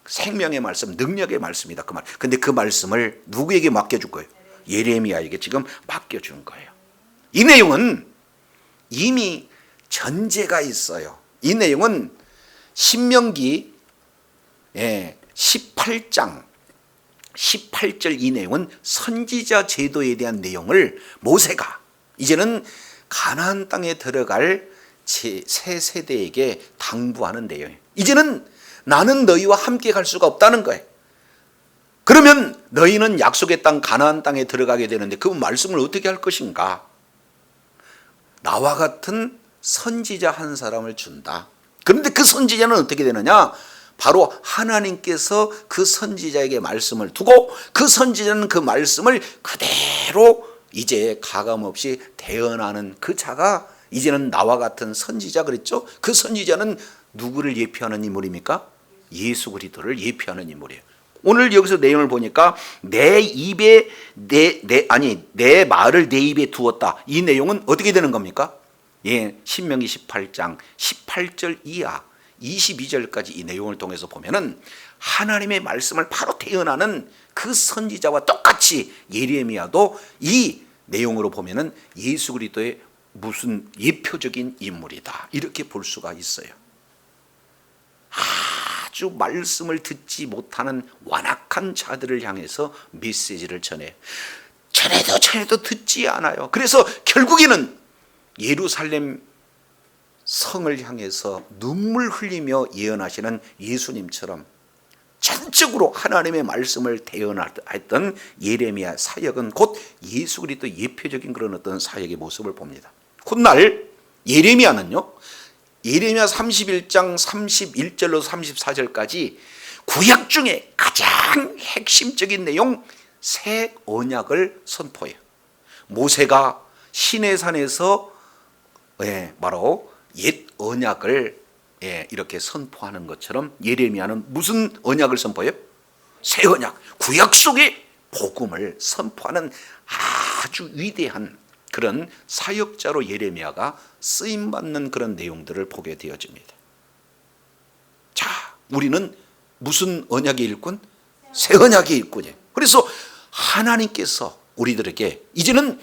생명의 말씀, 능력의 말씀이다 그 말. 근데 그 말씀을 누구에게 맡겨줄 거예요? 예레미야에게 지금 맡겨준 거예요. 이 내용은 이미 전제가 있어요. 이 내용은 신명기 18장 18절 이 내용은 선지자 제도에 대한 내용을 모세가 이제는 가나안 땅에 들어갈 새 세대에게 당부하는 내용이에요. 이제는 나는 너희와 함께 갈 수가 없다는 거예요. 그러면 너희는 약속의 땅 가나안 땅에 들어가게 되는데 그 말씀을 어떻게 할 것인가? 나와 같은 선지자 한 사람을 준다. 그런데 그 선지자는 어떻게 되느냐? 바로 하나님께서 그 선지자에게 말씀을 두고 그 선지자는 그 말씀을 그대로 이제 가감없이 대언하는 그 자가 이제는 나와 같은 선지자 그랬죠? 그 선지자는 누구를 예표하는 인물입니까? 예수 그리스도를 예표하는 인물이에요. 오늘 여기서 내용을 보니까 내 말을 내 입에 두었다. 이 내용은 어떻게 되는 겁니까? 신명기 18장 18절 이하 22절까지 이 내용을 통해서 보면은 하나님의 말씀을 바로 대언하는 그 선지자와 똑같이 예레미야도 이 내용으로 보면은 예수 그리스도의 무슨 예표적인 인물이다. 이렇게 볼 수가 있어요. 아주 말씀을 듣지 못하는 완악한 자들을 향해서 메시지를 전해요. 전해도 듣지 않아요. 그래서 결국에는 예루살렘 성을 향해서 눈물 흘리며 예언하시는 예수님처럼 전적으로 하나님의 말씀을 대언했던 예레미야 사역은 곧 예수 그리스도 예표적인 그런 어떤 사역의 모습을 봅니다. 훗날 예레미야는요, 예레미야 31장 31절로 34절까지 구약 중에 가장 핵심적인 내용 새 언약을 선포해요. 모세가 시내산에서 바로 옛 언약을 이렇게 선포하는 것처럼 예레미야는 무슨 언약을 선포해요? 새 언약, 구약 속의 복음을 선포하는 아주 위대한 그런 사역자로 예레미야가 쓰임받는 그런 내용들을 보게 되어집니다. 자, 우리는 무슨 언약의 일꾼? 새 언약의 일꾼이에요. 그래서 하나님께서 우리들에게 이제는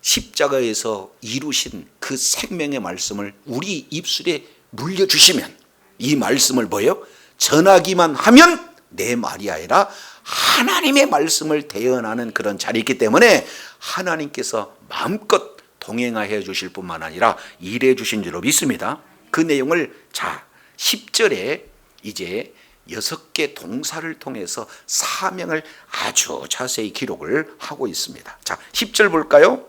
십자가에서 이루신 그 생명의 말씀을 우리 입술에 물려주시면 이 말씀을 뭐예요? 전하기만 하면 내 말이 아니라 하나님의 말씀을 대언하는 그런 자리이기 때문에 하나님께서 마음껏 동행하여 주실 뿐만 아니라 일해 주신 줄로 믿습니다. 그 내용을 10절에 이제 6개 동사를 통해서 사명을 아주 자세히 기록을 하고 있습니다. 자, 10절 볼까요?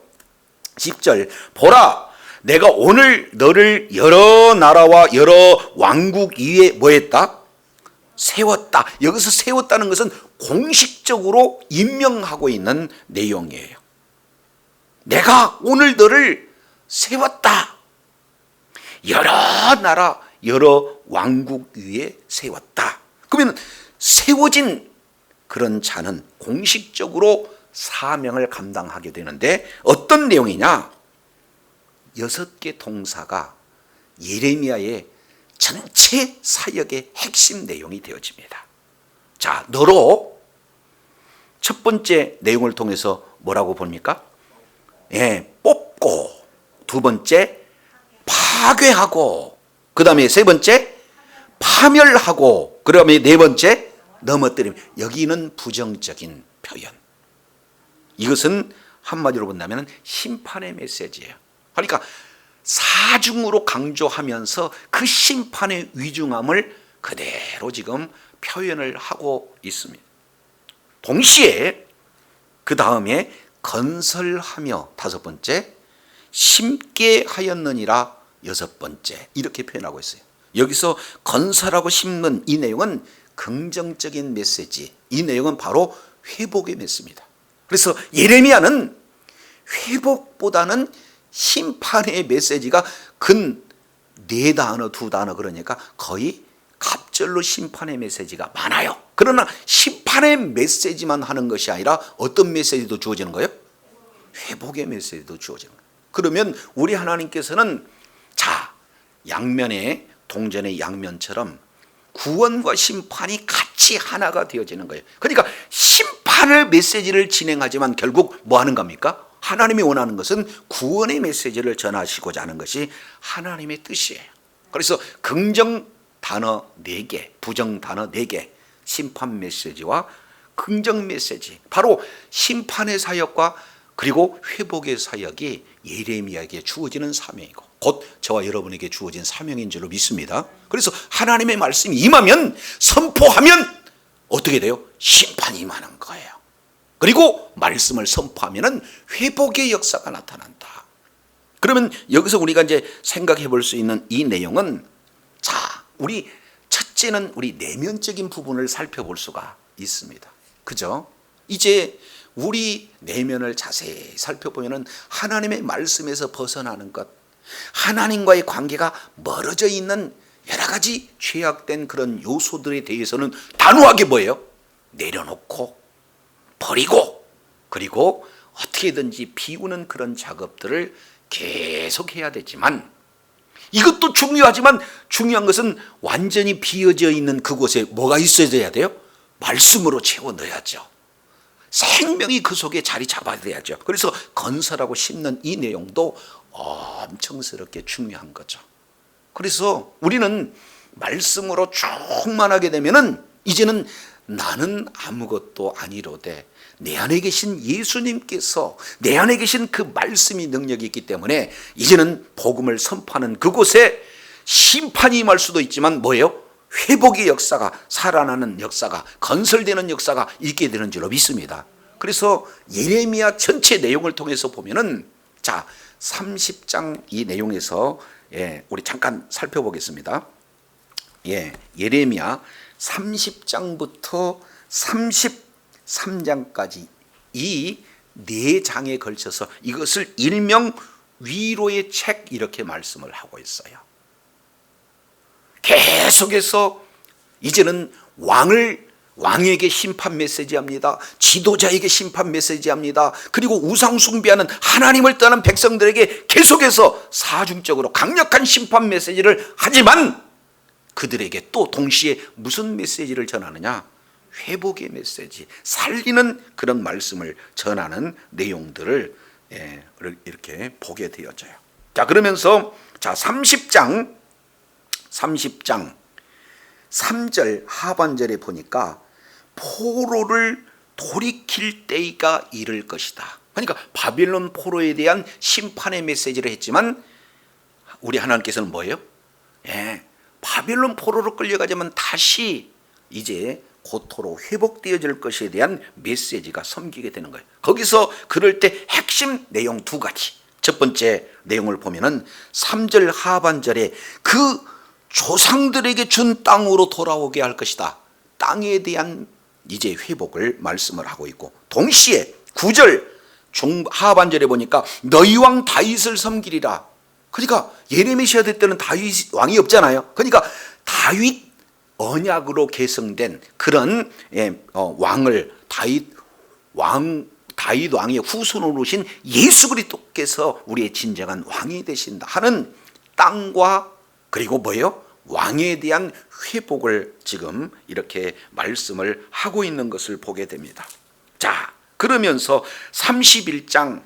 10절, 보라, 내가 오늘 너를 여러 나라와 여러 왕국 위에 뭐했다? 세웠다. 여기서 세웠다는 것은 공식적으로 임명하고 있는 내용이에요. 내가 오늘 너를 세웠다. 여러 나라, 여러 왕국 위에 세웠다. 그러면 세워진 그런 자는 공식적으로 사명을 감당하게 되는데 어떤 내용이냐? 6개 동사가 예레미야의 전체 사역의 핵심 내용이 되어집니다. 자, 너로 첫 번째 내용을 통해서 뭐라고 봅니까? 뽑고, 두 번째 파괴하고, 그 다음에 세 번째 파멸하고, 그 다음에 네 번째 넘어뜨림. 여기는 부정적인 표현. 이것은 한마디로 본다면 심판의 메시지예요. 그러니까 사중으로 강조하면서 그 심판의 위중함을 그대로 지금 표현을 하고 있습니다. 동시에 그 다음에 건설하며 다섯 번째, 심게 하였느니라 여섯 번째, 이렇게 표현하고 있어요. 여기서 건설하고 심는 이 내용은 긍정적인 메시지, 이 내용은 바로 회복의 메시지입니다. 그래서 예레미야는 회복보다는 심판의 메시지가 근 4단어, 2단어, 그러니까 거의 갑절로 심판의 메시지가 많아요. 그러나 심판의 메시지만 하는 것이 아니라 어떤 메시지도 주어지는 거예요? 회복의 메시지도 주어지는 거예요. 그러면 우리 하나님께서는 양면의 동전의 양면처럼 구원과 심판이 같이 하나가 되어지는 거예요. 그러니까 심판의 메시지를 진행하지만 결국 뭐 하는 겁니까? 하나님이 원하는 것은 구원의 메시지를 전하시고자 하는 것이 하나님의 뜻이에요. 그래서 긍정 단어 4개, 부정 단어 4개, 심판 메시지와 긍정 메시지, 바로 심판의 사역과 그리고 회복의 사역이 예레미야에게 주어지는 사명이고 곧 저와 여러분에게 주어진 사명인 줄로 믿습니다. 그래서 하나님의 말씀이 임하면, 선포하면 어떻게 돼요? 심판이 임하는 거예요. 그리고 말씀을 선포하면 회복의 역사가 나타난다. 그러면 여기서 우리가 이제 생각해 볼 수 있는 이 내용은, 우리 첫째는 우리 내면적인 부분을 살펴볼 수가 있습니다. 그죠? 이제 우리 내면을 자세히 살펴보면 하나님의 말씀에서 벗어나는 것, 하나님과의 관계가 멀어져 있는 여러 가지 죄악된 그런 요소들에 대해서는 단호하게 뭐예요? 내려놓고 버리고, 그리고 어떻게든지 비우는 그런 작업들을 계속해야 되지만, 이것도 중요하지만 중요한 것은 완전히 비어져 있는 그곳에 뭐가 있어야 돼요? 말씀으로 채워 넣어야죠. 생명이 그 속에 자리 잡아야 돼야죠. 그래서 건설하고 심는 이 내용도 엄청스럽게 중요한 거죠. 그래서 우리는 말씀으로 충만하게 되면은 이제는 나는 아무것도 아니로되 내 안에 계신 예수님께서, 내 안에 계신 그 말씀이 능력이 있기 때문에 이제는 복음을 선포하는 그곳에 심판이 임할 수도 있지만 뭐예요? 회복의 역사가, 살아나는 역사가, 건설되는 역사가 있게 되는 줄로 믿습니다. 그래서 예레미야 전체 내용을 통해서 보면은 30장 이 내용에서 우리 잠깐 살펴보겠습니다. 예레미야 30장부터 33장까지 이 4장에 걸쳐서 이것을 일명 위로의 책 이렇게 말씀을 하고 있어요. 계속해서 이제는 왕에게 심판 메시지합니다. 지도자에게 심판 메시지합니다. 그리고 우상 숭배하는 하나님을 떠난 백성들에게 계속해서 사중적으로 강력한 심판 메시지를 하지만 그들에게 또 동시에 무슨 메시지를 전하느냐? 회복의 메시지, 살리는 그런 말씀을 전하는 내용들을 이렇게 보게 되어져요. 자, 그러면서 30장 3절 하반절에 보니까 포로를 돌이킬 때가 이를 것이다. 그러니까 바빌론 포로에 대한 심판의 메시지를 했지만 우리 하나님께서는 뭐예요? 바빌론 포로로 끌려가자면 다시 이제 고토로 회복되어질 것에 대한 메시지가 섬기게 되는 거예요. 거기서 그럴 때 핵심 내용 2가지. 첫 번째 내용을 보면은 3절 하반절에 그 조상들에게 준 땅으로 돌아오게 할 것이다. 땅에 대한 이제 회복을 말씀을 하고 있고, 동시에 9절 하반절에 보니까 너희 왕 다윗을 섬기리라. 그러니까 예레미야 시대 때는 다윗 왕이 없잖아요. 그러니까 다윗 언약으로 계승된 그런 왕을 다윗 왕의 후손으로 오신 예수 그리스도께서 우리의 진정한 왕이 되신다 하는 땅과 그리고 뭐예요? 왕에 대한 회복을 지금 이렇게 말씀을 하고 있는 것을 보게 됩니다. 자, 그러면서 31장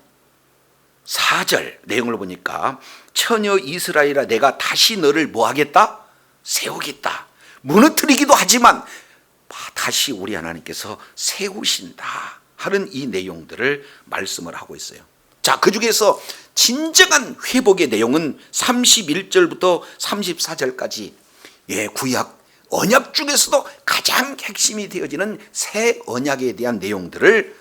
4절 내용을 보니까 처녀 이스라엘아 내가 다시 너를 뭐하겠다? 세우겠다. 무너뜨리기도 하지만 다시 우리 하나님께서 세우신다 하는 이 내용들을 말씀을 하고 있어요. 자, 그 중에서 진정한 회복의 내용은 31절부터 34절까지 구약 언약 중에서도 가장 핵심이 되어지는 새 언약에 대한 내용들을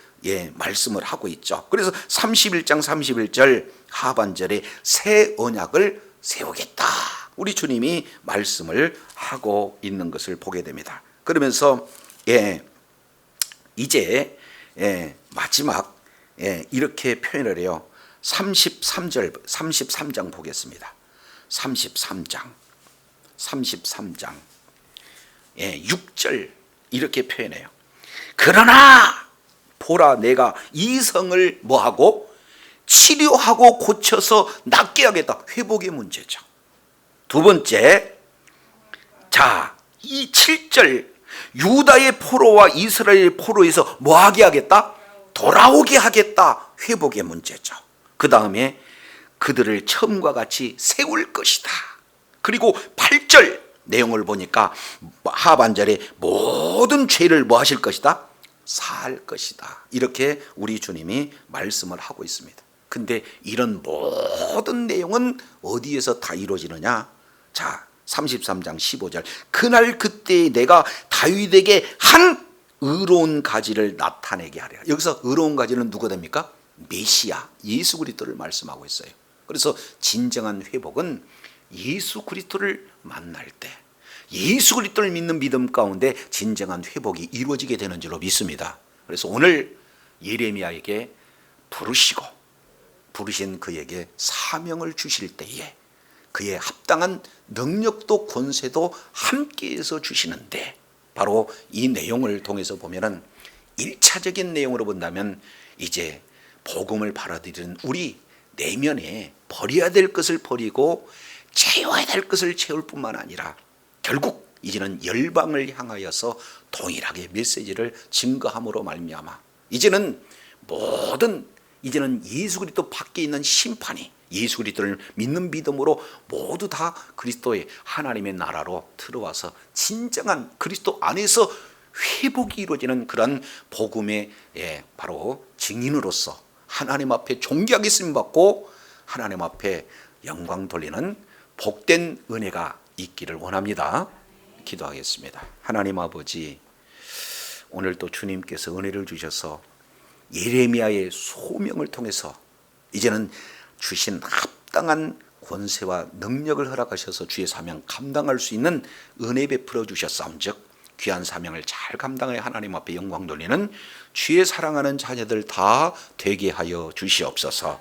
말씀을 하고 있죠. 그래서 31장 31절 하반절에 새 언약을 세우겠다. 우리 주님이 말씀을 하고 있는 것을 보게 됩니다. 그러면서 이제 마지막 이렇게 표현을 해요. 33장 보겠습니다. 33장 6절 이렇게 표현해요. 그러나 보라 내가 이 성을 뭐하고 치료하고 고쳐서 낫게 하겠다. 회복의 문제죠. 두 번째, 자, 이 7절 유다의 포로와 이스라엘의 포로에서 뭐하게 하겠다? 돌아오게 하겠다. 회복의 문제죠. 그 다음에 그들을 처음과 같이 세울 것이다. 그리고 8절 내용을 보니까 하반절에 모든 죄를 뭐 하실 것이다? 살 것이다. 이렇게 우리 주님이 말씀을 하고 있습니다. 근데 이런 모든 내용은 어디에서 다 이루어지느냐? 자, 33장 15절 그날 그때 내가 다윗에게 한 의로운 가지를 나타내게 하리라. 여기서 의로운 가지는 누가 됩니까? 메시아 예수 그리스도를 말씀하고 있어요. 그래서 진정한 회복은 예수 그리스도를 만날 때 예수 그리스도를 믿는 믿음 가운데 진정한 회복이 이루어지게 되는 줄로 믿습니다. 그래서 오늘 예레미야에게 부르신 그에게 사명을 주실 때에 그의 합당한 능력도 권세도 함께해서 주시는데, 바로 이 내용을 통해서 보면은 1차적인 내용으로 본다면 이제 복음을 받아들이는 우리 내면에 버려야 될 것을 버리고 채워야 될 것을 채울 뿐만 아니라 결국 이제는 열방을 향하여서 동일하게 메시지를 증거함으로 말미암아 이제는 예수 그리스도 밖에 있는 심판이 예수 그리스도를 믿는 믿음으로 모두 다 그리스도의 하나님의 나라로 들어와서 진정한 그리스도 안에서 회복이 이루어지는 그런 복음의 바로 증인으로서 하나님 앞에 존귀하게 쓰임받고 하나님 앞에 영광 돌리는 복된 은혜가 있기를 원합니다. 기도하겠습니다. 하나님 아버지, 오늘 또 주님께서 은혜를 주셔서 예레미야의 소명을 통해서 이제는 주신 합당한 권세와 능력을 허락하셔서 주의 사명 감당할 수 있는 은혜 베풀어 주셨사온즉 귀한 사명을 잘 감당하여 하나님 앞에 영광 돌리는 주의 사랑하는 자녀들 다 되게 하여 주시옵소서.